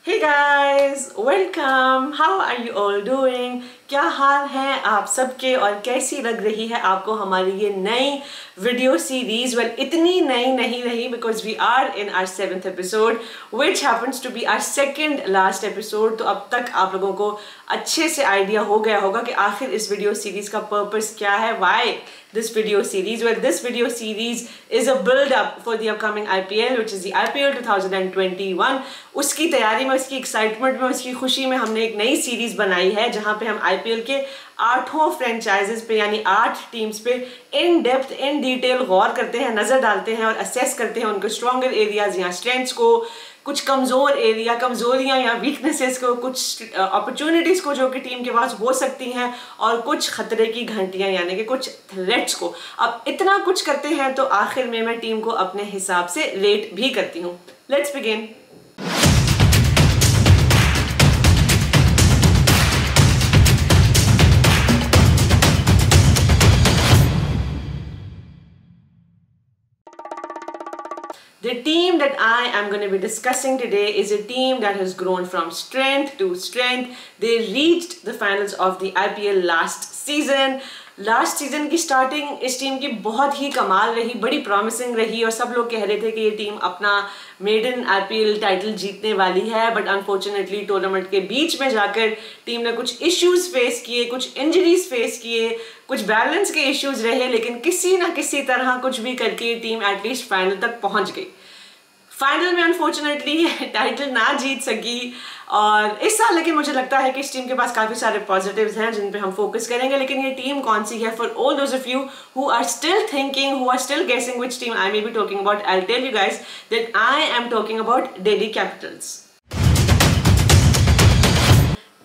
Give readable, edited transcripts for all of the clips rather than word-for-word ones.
Hey guys, welcome. How are you all doing? क्या हाल हैं आप सबके और कैसी लग रही है आपको हमारी ये नई वीडियो सीरीज? वेल, इतनी नई नहीं रही because we are in our 7th episode which happens to be our second last episode. तो अब तक आप लोगों को अच्छे से आइडिया हो गया होगा कि आखिर इस वीडियो सीरीज का पर्पस क्या है, Y this video series. Well, this video series is a build up for the upcoming IPL, which is the IPL 2021. उसकी तैयारी में, उसकी एक्साइटमेंट में, उसकी खुशी में हमने एक नई सीरीज बनाई है जहां पे हम IPL के 8 फ्रेंचाइजेस पे यानी 8 टीम्स पे इन डेप्थ इन डिटेल गौर करते हैं, नजर डालते हैं और असेस करते हैं उनके स्ट्रॉन्गर एरियाज या स्ट्रेंथ्स को, कुछ कमजोरियां या वीकनेसेस को, कुछ अपॉर्चुनिटीज को जो कि टीम के पास हो सकती हैं और कुछ खतरे की घंटियां यानी कि कुछ थ्रेट्स को। अब इतना कुछ करते हैं तो आखिर में मैं टीम को अपने हिसाब से रेट भी करती हूँ। Let's begin. The team that I am going to be discussing today is a team that has grown from strength to strength. They reached the finals of the IPL last season. Last season की starting इस team की बहुत ही कमाल रही, बड़ी promising रही और सब लोग कह रहे थे कि ये टीम अपना मेडन IPL टाइटल जीतने वाली है। बट अनफॉर्चुनेटली टूर्नामेंट के बीच में जाकर टीम ने कुछ इश्यूज फेस किए, कुछ इंजरीज फेस किए, कुछ बैलेंस के इश्यूज रहे, लेकिन किसी ना किसी तरह कुछ भी करके टीम एटलीस्ट फाइनल तक पहुंच गई। फाइनल में अनफॉर्चुनेटली टाइटल ना जीत सकी और इस साल लेकिन मुझे लगता है कि इस टीम के पास काफ़ी सारे पॉजिटिव्स हैं जिन पे हम फोकस करेंगे। लेकिन ये टीम कौन सी है? For all those of you who are still thinking, who are still guessing which team I may be talking about, I will tell you guys that I am talking about Delhi Capitals.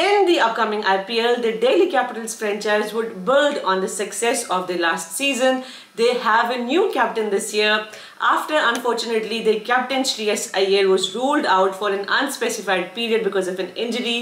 In the upcoming IPL, the Delhi Capitals franchise would build on the success of the last season. They have a new captain this year. After, unfortunately, the captain Shreyas Iyer was ruled out for an unspecified period because of an injury.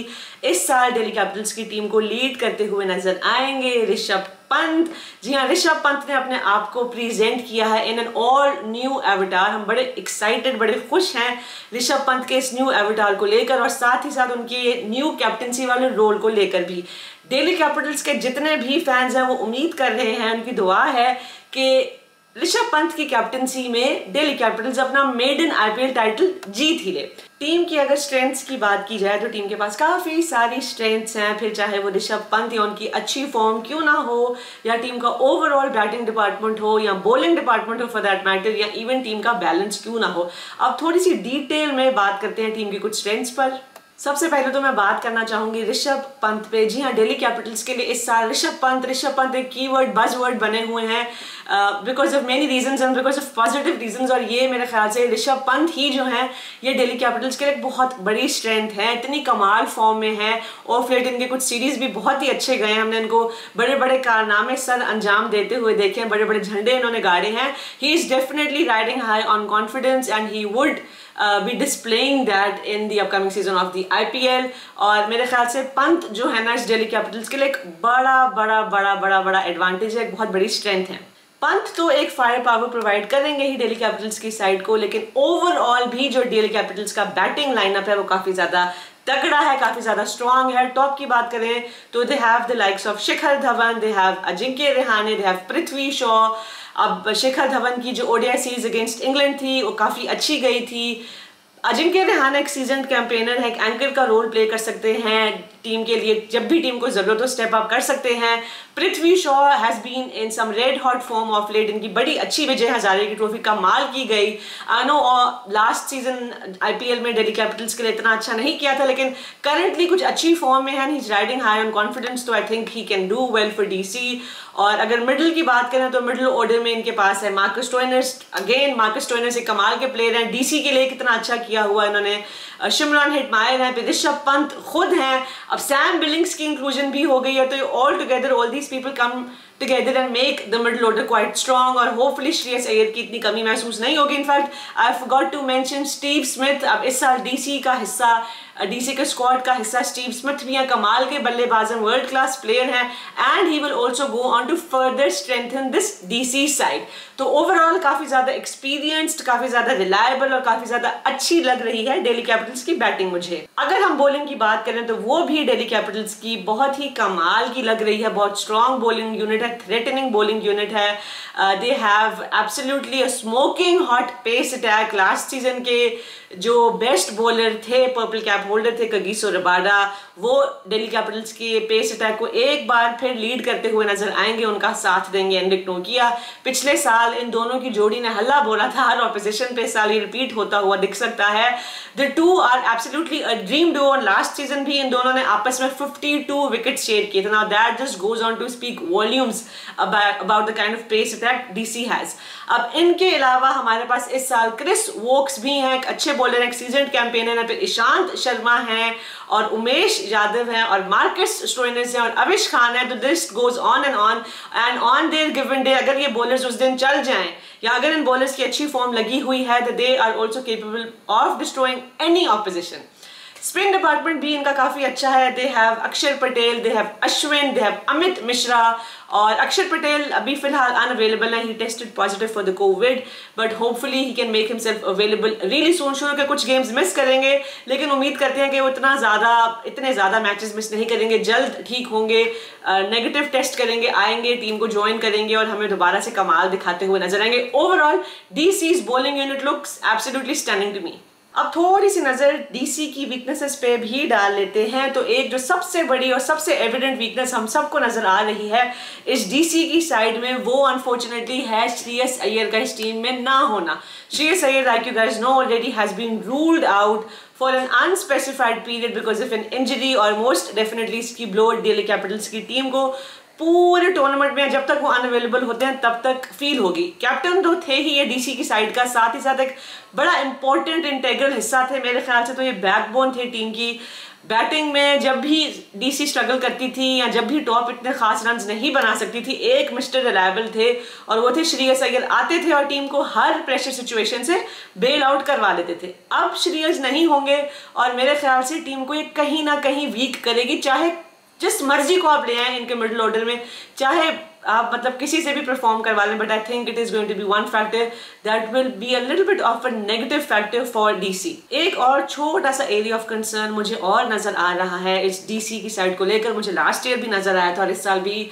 इस साल Delhi Capitals की team को lead करते हुए नजर आएंगे ऋषभ पंत। जी हाँ, ऋषभ पंत ने अपने आप को प्रेजेंट किया है in an all new avatar. हम बड़े एक्साइटेड, बड़े खुश हैं ऋषभ पंत के इस न्यू एवटार को लेकर और साथ ही साथ उनके न्यू कैप्टनसी वाले रोल को लेकर भी। दिल्ली कैपिटल्स के जितने भी फैंस हैं वो उम्मीद कर रहे हैं, उनकी दुआ है कि ऋषभ पंत की कैप्टनसी में दिल्ली कैपिटल्स अपना मेडन IPL टाइटल जीत ही ले। टीम की अगर स्ट्रेंथ्स की बात की जाए तो टीम के पास काफी सारी स्ट्रेंथ्स हैं, फिर चाहे वो ऋषभ पंत या उनकी अच्छी फॉर्म क्यों ना हो, या टीम का ओवरऑल बैटिंग डिपार्टमेंट हो, या बॉलिंग डिपार्टमेंट हो फॉर दैट मैटर, या इवन टीम का बैलेंस क्यों ना हो। अब थोड़ी सी डिटेल में बात करते हैं टीम की कुछ स्ट्रेंथ्स पर। सबसे पहले तो मैं बात करना चाहूंगी ऋषभ पंत पे। जी हाँ, दिल्ली कैपिटल्स के लिए इस साल ऋषभ पंत एक कीवर्ड, बज़वर्ड बने हुए हैं because of many reasons and because of positive reasons. और ये मेरे ख्याल से ऋषभ पंत ही जो है ये दिल्ली कैपिटल्स के लिए एक बहुत बड़ी स्ट्रेंथ है, इतनी कमाल फॉर्म में है। ऑफ लेट इनके कुछ सीरीज भी बहुत ही अच्छे गए हैं, हमने इनको बड़े बड़े कारनामे सर अंजाम देते हुए देखे हैं, बड़े बड़े झंडे इन्होंने गाड़े हैं। He is definitely riding high on confidence and he would be displaying that in the upcoming season of the IPL। और मेरे ख्याल से पंत जो है ना इस दिल्ली कैपिटल्स के लिए एक बड़ा एडवांटेज है, एक बहुत बड़ी स्ट्रेंथ है। पंत तो एक फायर पावर प्रोवाइड करेंगे ही दिल्ली कैपिटल्स की साइड को, लेकिन ओवरऑल भी जो दिल्ली कैपिटल्स का बैटिंग लाइनअप है वो काफी ज्यादा तगड़ा है, काफी ज्यादा स्ट्रॉन्ग है। टॉप की बात करें तो they have the likes of Shikhar Dhawan, they have Ajinkya Rahane, they have Prithvi Shaw. अब शिखर धवन की जो ODI सीरीज अगेंस्ट इंग्लैंड थी वो काफी अच्छी गई थी। अजिंक्य रहाणे एक सीजन कैंपेनर है, एक एंकर का रोल प्ले कर सकते हैं टीम के लिए, जब भी टीम को जरूरत हो स्टेप अप कर सकते हैं। Prithvi Shaw has been in some red hot form of late, इनकी बड़ी अच्छी विजय हजारे की ट्रॉफी कमाल की गई। I know last season IPL में दिल्ली कैपिटल्स के लिए इतना अच्छा नहीं किया था, लेकिन करंटली कुछ अच्छी फॉर्म में है, he is riding high on confidence, तो I think he can do well for DC। और अगर मिडिल की बात करें तो मिडिल ऑर्डर में इनके पास है Marcus Stoinis. Again Marcus Stoinis एक कमाल के प्लेयर हैं, DC के लिए कितना अच्छा किया हुआ इन्होंने। शिमरन हिटमायर है, ऋषभ पंत खुद हैं, अब सैम बिलिंग्स की इंक्लूजन भी हो गई है, तो all together all these people come together and make the middle order quite strong, और hopefully श्रेयस अय्यर की इतनी कमी महसूस नहीं होगी. In fact I forgot to mention Steve Smith. अब इस साल डीसी का हिस्सा, डीसी के स्क्वाड का हिस्सा स्टीव स्मिथ भी हैं. कमाल के बल्लेबाज हैं, वर्ल्ड क्लास प्लेयर हैं, and he will also go on to further strengthen this DC side. तो ओवरऑल काफी ज्यादा एक्सपीरियंस्ड, काफी ज्यादा रिलायबल और काफी ज्यादा अच्छी लग रही है दिल्ली कैपिटल्स की बैटिंग मुझे. अगर हम बॉलिंग की बात करें तो वो भी दिल्ली कैपिटल्स की बहुत ही कमाल की लग रही है. बहुत स्ट्रॉन्ग बॉलिंग यूनिट है, थ्रेटनिंग बॉलिंग यूनिट है. They have absolutely a smoking hot pace attack. Last season के जो बेस्ट बॉलर थे, पर्पल कैप होल्डर थे कगिसो रबाडा, वो दिल्ली कैपिटल्स के पेस अटैक को एक बार फिर लीड करते हुए नजर आएंगे. उनका साथ देंगे एनरिक नोकिया. पिछले साल इन दोनों की जोड़ी ने हल्ला बोला था हर ऑपोजिशन पे. साल ये रिपीट होता हुआ दिख सकता है. The two are absolutely a dream duo. Last season भी इन दोनों ने आपस में 52 विकेट शेयर किए थे. Now that just goes on to speak volumes about the kind of pace attack DC has. अब इनके अलावा हमारे पास इस साल क्रिस वोक्स भी हैं, एक अच्छे बॉलर, एक सीजन्ड कैंपेनर है. फिर ईशांत शर्मा हैं और उमेश यादव हैं और मार्कस स्टोइनिस हैं और अविश खान है. तो this goes on and on their given day, अगर ये बॉलर्स उस दिन चल जाएं या अगर इन बॉलर्स की अच्छी फॉर्म लगी हुई है, तो they are also capable of destroying any opposition. Spin department भी इनका काफी अच्छा है. They have Axar Patel, they have Ashwin, they have Amit Mishra. और अक्षर पटेल अभी फिलहाल अनअवेलेबल है. He tested positive for the covid, but hopefully he can make himself available really soon. शुरू के कुछ गेम्स मिस करेंगे, लेकिन उम्मीद करते हैं कि वो इतने ज्यादा मैचेस मिस नहीं करेंगे. जल्द ठीक होंगे, नेगेटिव टेस्ट करेंगे, आएंगे, टीम को ज्वाइन करेंगे और हमें दोबारा से कमाल दिखाते हुए नजर आएंगे. Overall DC's bowling unit looks absolutely stunning to me. अब थोड़ी सी नजर डीसी की वीकनेसेस पे भी डाल लेते हैं. तो एक जो सबसे बड़ी और सबसे एविडेंट वीकनेस हम सबको नजर आ रही है इस डीसी की साइड में, वो अनफॉर्चुनेटली है श्रेयस अय्यर का इस टीम में ना होना. Shreyas Iyer, like you guys know already, has been ruled out for an unspecified period because of an injury, और मोस्ट डेफिनेटली इसकी ब्लो दिल्ली कैपिटल्स की टीम को पूरे टूर्नामेंट में जब तक वो अनअवेलेबल होते हैं तब तक फील होगी. कैप्टन तो थे ही ये डीसी की साइड का, साथ ही साथ एक बड़ा इंपॉर्टेंट इंटेग्रल हिस्सा थे मेरे ख्याल से. तो ये बैकबोन थे टीम की. बैटिंग में जब भी डीसी स्ट्रगल करती थी या जब भी टॉप इतने खास रन्स नहीं बना सकती थी, एक मिस्टर रिलायबल थे और वो थे श्रेयस अय्यर. आते थे और टीम को हर प्रेशर सिचुएशन से बेल आउट करवा लेते थे. अब श्रेयस नहीं होंगे और मेरे ख्याल से टीम को ये कहीं ना कहीं वीक करेगी. चाहे जिस मर्जी को आप ले आए इनके मिडिल ऑर्डर में, चाहे आप मतलब किसी से भी परफॉर्म करवा लें, but I think it is going to be one factor that will be a little bit of a negative factor for DC. एक और छोटा सा एरिया ऑफ कंसर्न मुझे और नजर आ रहा है इस डीसी की साइड को लेकर. मुझे लास्ट ईयर भी नजर आया था और इस साल भी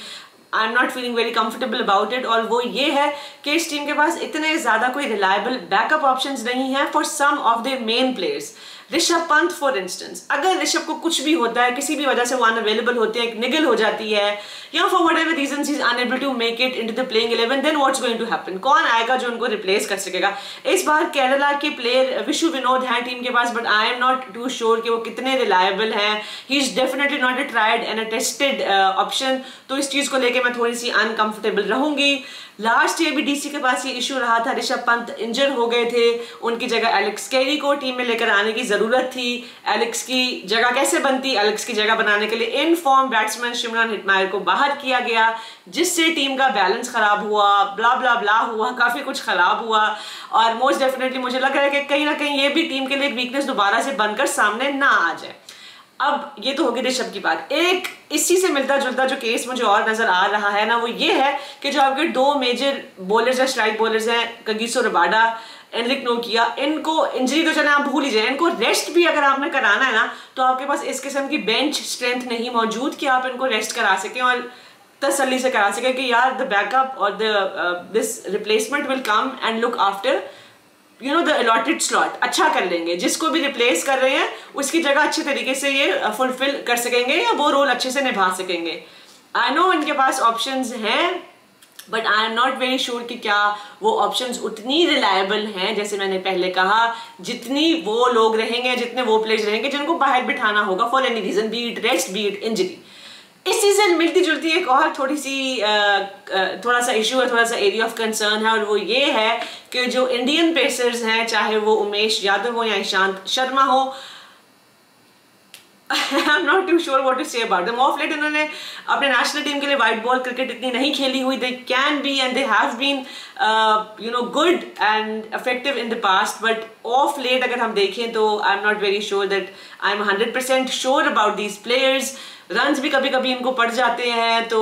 आई am not feeling very comfortable about it. और वो ये है कि इस टीम के पास इतने ज्यादा कोई रिलायबल बैकअप ऑप्शंस नहीं है for some of their main players. Rishabh Pant for instance, अगर ऋषभ को कुछ भी होता है, किसी भी वजह से वो अनअवेलेबल होते हैं, एक निगल हो जाती है या for whatever reasons he is unable to make it into the playing 11, then what's going to happen? कौन आएगा जो उनको रिप्लेस कर सकेगा? इस बार केरला के प्लेयर विशु विनोद हैं टीम के पास, but I am not too sure कि वो कितने रिलायबल हैं. He is definitely not a tried and a tested option. तो इस चीज को लेकर मैं थोड़ी सी अनकंफर्टेबल रहूंगी. लास्ट ईयर भी डीसी के पास ये इशू रहा था, ऋषभ पंत इंजर हो गए थे, उनकी जगह एलेक्स कैरी को टीम में लेकर आने की जरूरत थी. एलेक्स की जगह कैसे बनती? एलेक्स की जगह बनाने के लिए in form batsman Shimron Hetmyer को बाहर किया गया, जिससे टीम का बैलेंस खराब हुआ, ब्ला ब्ला ब्ला हुआ, काफी कुछ खराब हुआ. और मोस्ट डेफिनेटली मुझे लग रहा है कि कहीं ना कहीं ये भी टीम के लिए एक वीकनेस दोबारा से बनकर सामने ना आ जाए. अब ये तो होगी ऋषभ की बात. एक इसी से मिलता जुलता जो केस मुझे और नजर आ रहा है ना, वो ये है कि जो आपके दो मेजर बॉलर्स हैं, स्ट्राइक बॉलर्स हैं, कगिसो रबाडा, एनरिक नोकिया, इनको इंजरी तो चले आप भूल ही जाए, इनको रेस्ट भी अगर आपने कराना है ना, तो आपके पास इस किस्म की बेंच स्ट्रेंथ नहीं मौजूद कि आप इनको रेस्ट करा सकें और तसल्ली से करा सकें कि यार द बैकअप और this replacement will come and look after you know the allotted slot. अच्छा कर लेंगे, जिसको भी रिप्लेस कर रहे हैं उसकी जगह अच्छे तरीके से ये फुलफिल कर सकेंगे या वो रोल अच्छे से निभा सकेंगे. आई नो इनके पास ऑप्शंस हैं, but I am not very sure कि क्या वो ऑप्शंस उतनी रिलायबल हैं जैसे मैंने पहले कहा, जितनी वो लोग रहेंगे, जितने वो प्लेयर्स रहेंगे जिनको बाहर बिठाना होगा for any reason, be it rest, be it injury. इसी से मिलती जुलती एक और थोड़ा सा इशू है, थोड़ा सा एरिया ऑफ कंसर्न है, और वो ये है कि जो इंडियन पेसर्स हैं, चाहे वो उमेश यादव हो या ईशांत शर्मा हो, I'm not too sure what to say about them. Of late इन्होंने अपने नेशनल टीम के लिए वाइट बॉल क्रिकेट इतनी नहीं खेली हुई. They can be and they have been good and effective in the past. But of late अगर हम देखें तो I'm not very sure that I'm 100% sure about these players. Runs भी कभी कभी इनको पड़ जाते हैं, तो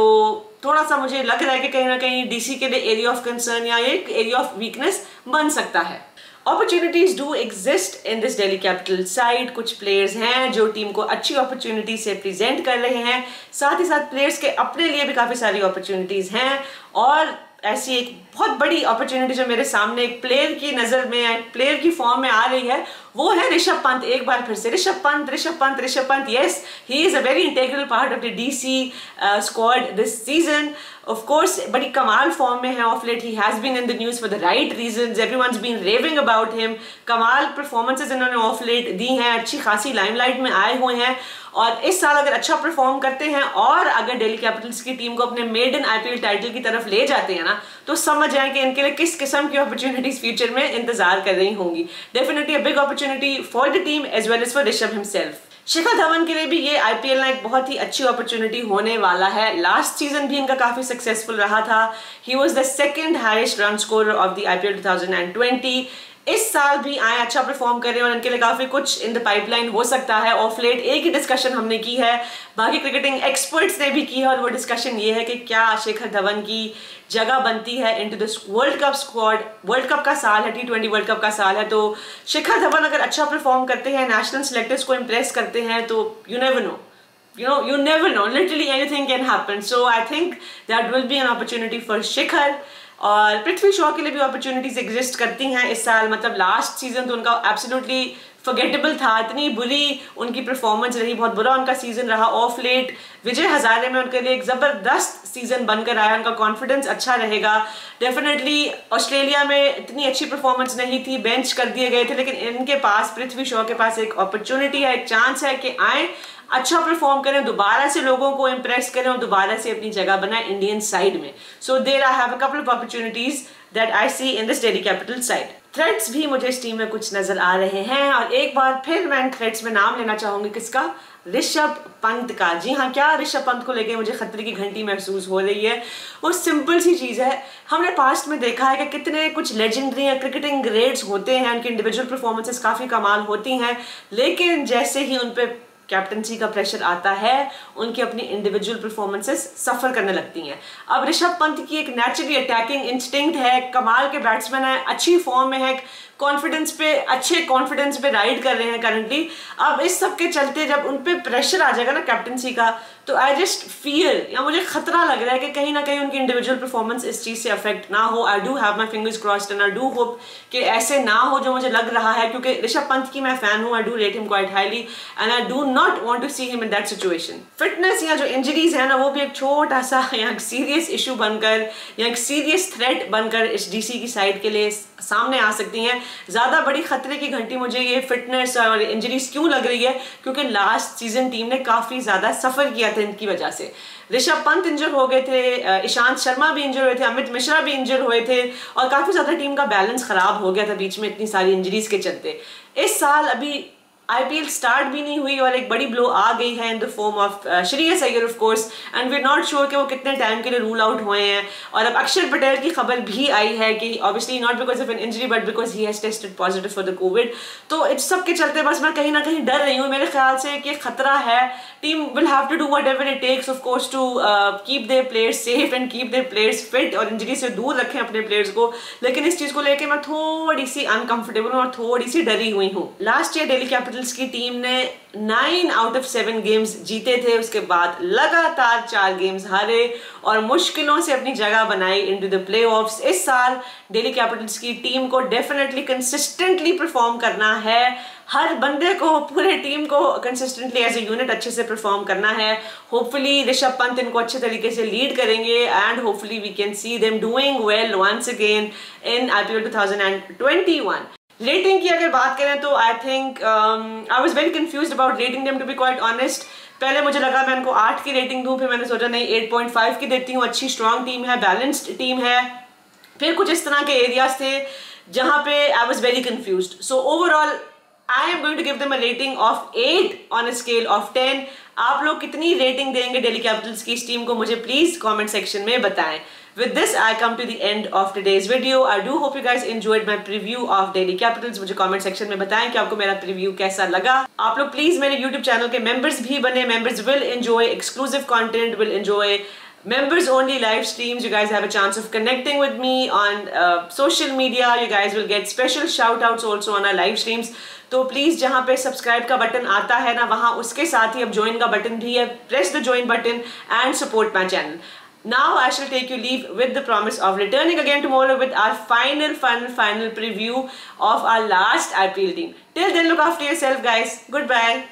थोड़ा सा मुझे लग रहा है कि कहीं ना कहीं डीसी के लिए एरिया ऑफ कंसर्न या एक एरिया ऑफ वीकनेस बन सकता है. Opportunities do exist in this Delhi Capital side. कुछ प्लेयर्स हैं जो टीम को अच्छी अपॉर्चुनिटी से प्रेजेंट कर रहे हैं, साथ ही साथ प्लेयर्स के अपने लिए भी काफ़ी सारी अपॉर्चुनिटीज़ हैं. और ऐसी एक बहुत बड़ी अपॉर्चुनिटी जो मेरे सामने एक प्लेयर की नज़र में, एक प्लेयर की फॉर्म में आ रही है, वो है ऋषभ पंत. एक बार फिर से Rishabh Pant. Yes, he is a very integral part of the DC squad this season. Of course, बड़ी कमाल फॉर्म में है. Of late he has been in the news for the right reasons. Everyone's been raving about him. कमाल performances इन्होंने of late दी हैं, अच्छी खासी लाइमलाइट में आए हुए हैं. और इस साल अगर अच्छा परफॉर्म करते हैं और अगर दिल्ली कैपिटल्स की टीम को अपने मेडन आईपीएल टाइटल की तरफ ले जाते हैं ना, तो समझ जाए कि इनके लिए किस किस्म की अपॉर्चुनिटीज फ्यूचर में इंतजार कर रही होंगी. Definitely a big opportunity for the team as well as for Rishabh himself. Shikhar Dhawan के लिए भी ये आईपीएल ना एक बहुत ही अच्छी अपॉर्चुनिटी होने वाला है. लास्ट सीजन भी इनका काफी सक्सेसफुल रहा था. He was the second highest run scorer of the IPL 2020. इस साल भी आए, अच्छा परफॉर्म कर रहे हैं और इनके लिए काफी कुछ इन द पाइपलाइन हो सकता है. ऑफ लेट एक ही डिस्कशन हमने की है, बाकी क्रिकेटिंग एक्सपर्ट्स ने भी की है, और वो डिस्कशन ये है कि क्या शिखर धवन की जगह बनती है into this world cup squad. World cup का साल है, T20 वर्ल्ड कप का साल है, तो शिखर धवन अगर अच्छा परफॉर्म करते हैं, नेशनल सेलेक्टर्स को इम्प्रेस करते हैं, तो you never know, literally anything can happen. So I think that will be an opportunity for शिखर. और पृथ्वी शॉ के लिए भी अपॉर्चुनिटीज एग्जिस्ट करती हैं इस साल. मतलब लास्ट सीजन तो उनका एब्सोल्युटली फॉरगेटेबल था, इतनी बुरी उनकी परफॉर्मेंस रही, बहुत बुरा उनका सीजन रहा. ऑफ लेट विजय हजारे में उनके लिए एक जबरदस्त सीजन बनकर आया. उनका कॉन्फिडेंस अच्छा रहेगा. डेफिनेटली ऑस्ट्रेलिया में इतनी अच्छी परफॉर्मेंस नहीं थी, बेंच कर दिए गए थे, लेकिन इनके पास, पृथ्वी शॉ के पास एक अपॉर्चुनिटी है, एक चांस है कि आए, अच्छा परफॉर्म करें, दोबारा से लोगों को इम्प्रेस करें और दोबारा से अपनी जगह बनाए इंडियन साइड में. So there I have a couple of opportunities that I see in this Delhi capital side. Threats भी मुझे इस टीम में कुछ नजर आ रहे हैं, और एक बार फिर मैं थ्रेड्स में नाम लेना चाहूंगी किसका? ऋषभ पंत का. जी हाँ, क्या ऋषभ पंत को लेके मुझे खतरे की घंटी महसूस हो रही है? वो सिंपल सी चीज़ है. हमने पास्ट में देखा है कि कितने कुछ लेजेंडरी या क्रिकेटिंग ग्रेड्स होते हैं, उनकी इंडिविजुअल परफॉर्मेंसेस काफ़ी कमाल होती हैं, लेकिन जैसे ही उन पर कैप्टनसी का प्रेशर आता है, उनकी अपनी इंडिविजुअल परफॉर्मेंसेस सफर करने लगती हैं. अब ऋषभ पंत की एक नेचुरली अटैकिंग इंस्टिंक्ट है, कमाल के बैट्समैन है, अच्छी फॉर्म में है, अच्छे कॉन्फिडेंस पे राइड कर रहे हैं करंटली. अब इस सब के चलते जब उन पे प्रेशर आ जाएगा ना कैप्टनसी का, तो आई जस्ट फील, या मुझे खतरा लग रहा है कि कहीं ना कहीं उनकी इंडिविजुअल परफॉर्मेंस इस चीज से अफेक्ट ना हो. I do have my fingers crossed and I do hope कि ऐसे ना हो जो मुझे लग रहा है, क्योंकि ऋषभ पंत की मैं फैन हूँ. I do rate him quite highly and I do not want to see him in that situation. Fitness या जो इंजरीज है ना, वो भी एक छोटा सा या एक सीरियस इशू बनकर या एक सीरियस थ्रेट बनकर इस डीसी की साइड के लिए सामने आ सकती हैं. ज्यादा बड़ी खतरे की घंटी मुझे ये फिटनेस और इंजरीज क्यों लग रही है? क्योंकि लास्ट सीजन टीम ने काफी ज्यादा सफर किया था इनकी वजह से. ऋषभ पंत इंजर हो गए थे, ईशांत शर्मा भी इंजर हुए थे, अमित मिश्रा भी इंजर हुए थे, और काफी ज्यादा टीम का बैलेंस खराब हो गया था बीच में इतनी सारी इंजरीज के चलते. इस साल अभी आईपीएल स्टार्ट भी नहीं हुई और एक बड़ी ब्लो आ गई है in the form of Shreyas Iyer of course, and we are not sure कि वो कितने टाइम के लिए रूल आउट हुए हैं. और अब अक्षर पटेल की खबर भी आई है कि obviously not because of an injury but because he has tested positive for the Covid. तो इस सब के चलते बस मैं कहीं ना कहीं डर रही हूँ. मेरे ख्याल से कि खतरा है. Team will have to do whatever it takes of course to keep their players safe and keep their players fit, और इंजरी से दूर रखें अपने प्लेयर्स को. लेकिन इस चीज को लेकर मैं थोड़ी सी अनकंफर्टेबल हूँ और थोड़ी सी डरी हुई हूँ. लास्ट ईयर दिल्ली कैपिटल्स की टीम ने 9 आउट ऑफ 7 गेम्स जीते थे, उसके बाद लगातार 4 गेम्स हारे और मुश्किलों से अपनी जगह बनाई इनटू द प्लेऑफ्स. इस साल दिल्ली कैपिटल्स की टीम को डेफिनेटली कंसिस्टेंटली परफॉर्म करना है. हर बंदे को, पूरे टीम को कंसिस्टेंटली एज ए यूनिट अच्छे से परफॉर्म करना है. होपफुली ऋषभ पंत इनको अच्छे तरीके से लीड करेंगे and hopefully we can see them doing well once again in IPL 2021. Rating की अगर बात करें तो I think I was very confused about rating them to be quite honest. पहले मुझे लगा मैं इनको 8 की रेटिंग दूं, फिर मैंने सोचा नहीं 8.5 की देती हूँ. अच्छी स्ट्रॉन्ग टीम है, बैलेंस्ड टीम है. फिर कुछ इस तरह के एरियाज थे जहां पे आई was very confused. So overall I am going to give them a rating of 8 on a scale of 10. आप लोग कितनी रेटिंग देंगे दिल्ली कैपिटल्स की इस टीम को मुझे प्लीज कमेंट सेक्शन में बताएं. With this, I come to the end of today's video. I do hope you guys enjoyed my preview of Delhi Capitals. मुझे comment section में बताएं कि आपको मेरा preview कैसा लगा. आप लोग please मेरे YouTube channel के members भी बने. Members will enjoy exclusive content, will enjoy members only live streams. You guys have a chance of connecting with me on social media. You guys will get special shout outs also on our live streams. तो please जहां पे subscribe का button आता है ना वहां उसके साथ ही अब ज्वाइन का बटन भी है. Press the join button and support my channel. Now I shall take you leave with the promise of returning again tomorrow with our final preview of our last IPL team. Till then, look after yourself, guys. Goodbye.